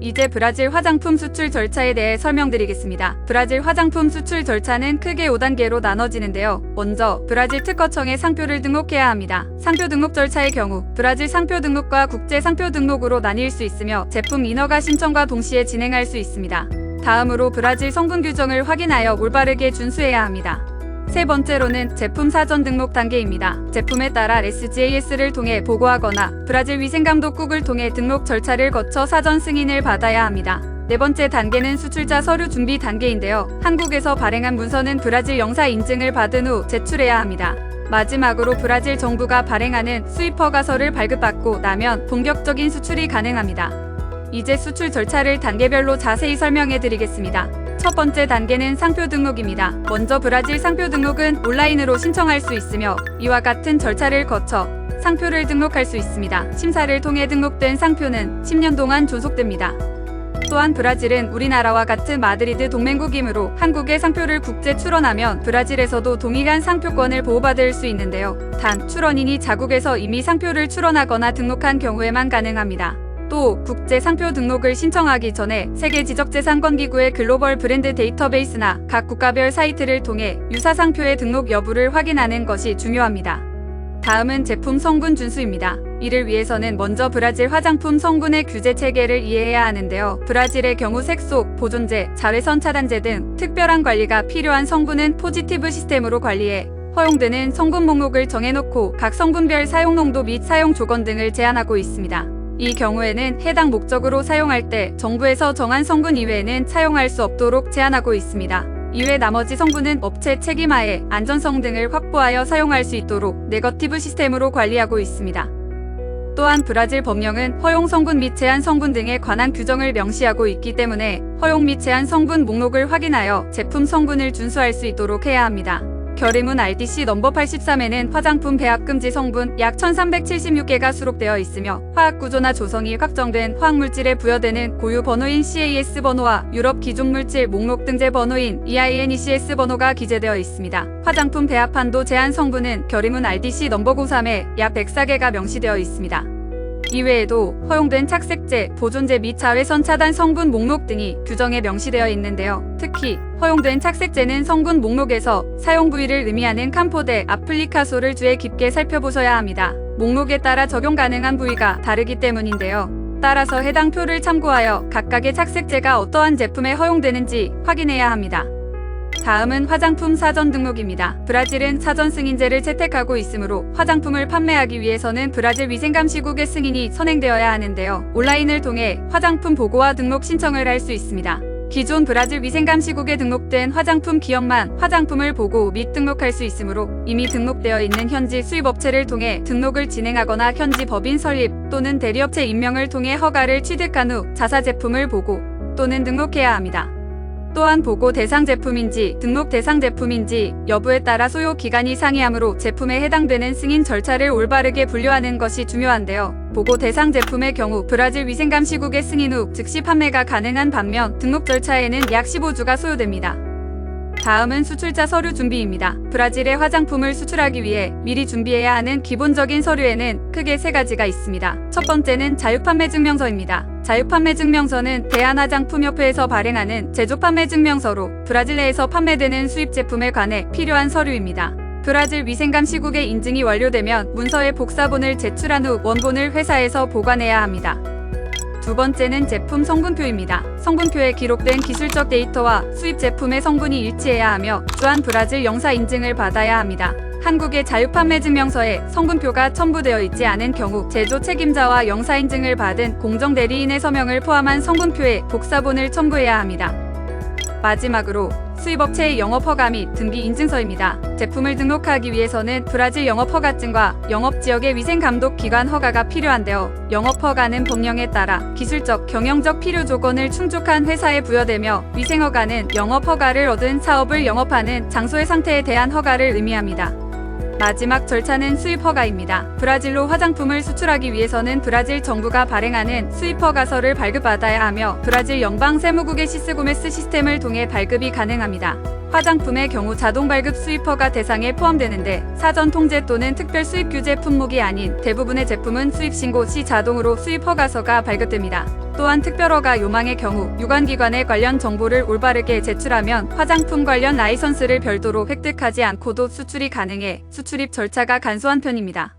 이제 브라질 화장품 수출 절차에 대해 설명드리겠습니다. 브라질 화장품 수출 절차는 크게 5단계로 나눠지는데요. 먼저 브라질 특허청에 상표를 등록해야 합니다. 상표 등록 절차의 경우 브라질 상표 등록과 국제 상표 등록으로 나뉠 수 있으며 제품 인허가 신청과 동시에 진행할 수 있습니다. 다음으로 브라질 성분 규정을 확인하여 올바르게 준수해야 합니다. 세 번째로는 제품 사전 등록 단계입니다. 제품에 따라 SGAS를 통해 보고하거나 브라질 위생감독국을 통해 등록 절차를 거쳐 사전 승인을 받아야 합니다. 네 번째 단계는 수출자 서류 준비 단계인데요. 한국에서 발행한 문서는 브라질 영사 인증을 받은 후 제출해야 합니다. 마지막으로 브라질 정부가 발행하는 수입 허가서를 발급받고 나면 본격적인 수출이 가능합니다. 이제 수출 절차를 단계별로 자세히 설명해 드리겠습니다. 첫 번째 단계는 상표 등록입니다. 먼저 브라질 상표 등록은 온라인으로 신청할 수 있으며 이와 같은 절차를 거쳐 상표를 등록할 수 있습니다. 심사를 통해 등록된 상표는 10년 동안 존속됩니다. 또한 브라질은 우리나라와 같은 마드리드 동맹국이므로 한국의 상표를 국제 출원하면 브라질에서도 동일한 상표권을 보호받을 수 있는데요. 단 출원인이 자국에서 이미 상표를 출원하거나 등록한 경우에만 가능합니다. 또 국제 상표 등록을 신청하기 전에 세계지적재산권기구의 글로벌 브랜드 데이터베이스나 각 국가별 사이트를 통해 유사 상표의 등록 여부를 확인하는 것이 중요합니다. 다음은 제품 성분 준수입니다. 이를 위해서는 먼저 브라질 화장품 성분의 규제 체계를 이해해야 하는데요. 브라질의 경우 색소, 보존제, 자외선 차단제 등 특별한 관리가 필요한 성분은 포지티브 시스템으로 관리해 허용되는 성분 목록을 정해놓고 각 성분별 사용 농도 및 사용 조건 등을 제한하고 있습니다. 이 경우에는 해당 목적으로 사용할 때 정부에서 정한 성분 이외에는 사용할 수 없도록 제한하고 있습니다. 이외 나머지 성분은 업체 책임하에 안전성 등을 확보하여 사용할 수 있도록 네거티브 시스템으로 관리하고 있습니다. 또한 브라질 법령은 허용 성분 및 제한 성분 등에 관한 규정을 명시하고 있기 때문에 허용 및 제한 성분 목록을 확인하여 제품 성분을 준수할 수 있도록 해야 합니다. 결의문 RDC 넘버 83에는 화장품 배합 금지 성분 약 1376개가 수록되어 있으며 화학구조나 조성이 확정된 화학물질에 부여되는 고유 번호인 CAS 번호와 유럽 기준물질 목록 등재 번호인 EINECS 번호가 기재되어 있습니다. 화장품 배합 한도 제한 성분은 결의문 RDC 넘버 03에 약 104개가 명시되어 있습니다. 이외에도 허용된 착색제, 보존제 및 자외선 차단 성분 목록 등이 규정에 명시되어 있는데요. 특히 허용된 착색제는 성분 목록에서 사용 부위를 의미하는 캄포데 아플리카소를 주의 깊게 살펴보셔야 합니다. 목록에 따라 적용 가능한 부위가 다르기 때문인데요. 따라서 해당 표를 참고하여 각각의 착색제가 어떠한 제품에 허용되는지 확인해야 합니다. 다음은 화장품 사전 등록입니다. 브라질은 사전 승인제를 채택하고 있으므로 화장품을 판매하기 위해서는 브라질 위생감시국의 승인이 선행되어야 하는데요. 온라인을 통해 화장품 보고와 등록 신청을 할 수 있습니다. 기존 브라질 위생감시국에 등록된 화장품 기업만 화장품을 보고 및 등록할 수 있으므로 이미 등록되어 있는 현지 수입업체를 통해 등록을 진행하거나 현지 법인 설립 또는 대리업체 임명을 통해 허가를 취득한 후 자사 제품을 보고 또는 등록해야 합니다. 또한 보고 대상 제품인지 등록 대상 제품인지 여부에 따라 소요 기간이 상이하므로 제품에 해당되는 승인 절차를 올바르게 분류하는 것이 중요한데요. 보고 대상 제품의 경우 브라질 위생감시국의 승인 후 즉시 판매가 가능한 반면 등록 절차에는 약 15주가 소요됩니다. 다음은 수출자 서류 준비입니다. 브라질에 화장품을 수출하기 위해 미리 준비해야 하는 기본적인 서류에는 크게 세 가지가 있습니다. 첫 번째는 자유판매증명서입니다. 자유판매증명서는 대한화장품협회에서 발행하는 제조판매증명서로 브라질 내에서 판매되는 수입 제품에 관해 필요한 서류입니다. 브라질 위생감시국의 인증이 완료되면 문서의 복사본을 제출한 후 원본을 회사에서 보관해야 합니다. 두 번째는 제품 성분표입니다. 성분표에 기록된 기술적 데이터와 수입 제품의 성분이 일치해야 하며 주한 브라질 영사 인증을 받아야 합니다. 한국의 자유판매증명서에 성분표가 첨부되어 있지 않은 경우 제조 책임자와 영사 인증을 받은 공정대리인의 서명을 포함한 성분표에 복사본을 첨부해야 합니다. 마지막으로 수입업체의 영업허가 및 등기 인증서입니다. 제품을 등록하기 위해서는 브라질 영업허가증과 영업지역의 위생감독기관 허가가 필요한데요. 영업허가는 법령에 따라 기술적, 경영적 필요 조건을 충족한 회사에 부여되며 위생허가는 영업허가를 얻은 사업을 영업하는 장소의 상태에 대한 허가를 의미합니다. 마지막 절차는 수입허가입니다. 브라질로 화장품을 수출하기 위해서는 브라질 정부가 발행하는 수입허가서를 발급받아야 하며 브라질 연방세무국의 시스고메스 시스템을 통해 발급이 가능합니다. 화장품의 경우 자동 발급 수입허가 대상에 포함되는데 사전 통제 또는 특별 수입 규제 품목이 아닌 대부분의 제품은 수입 신고 시 자동으로 수입 허가서가 발급됩니다. 또한 특별허가 요망의 경우 유관기관에 관련 정보를 올바르게 제출하면 화장품 관련 라이선스를 별도로 획득하지 않고도 수출이 가능해 수출입 절차가 간소한 편입니다.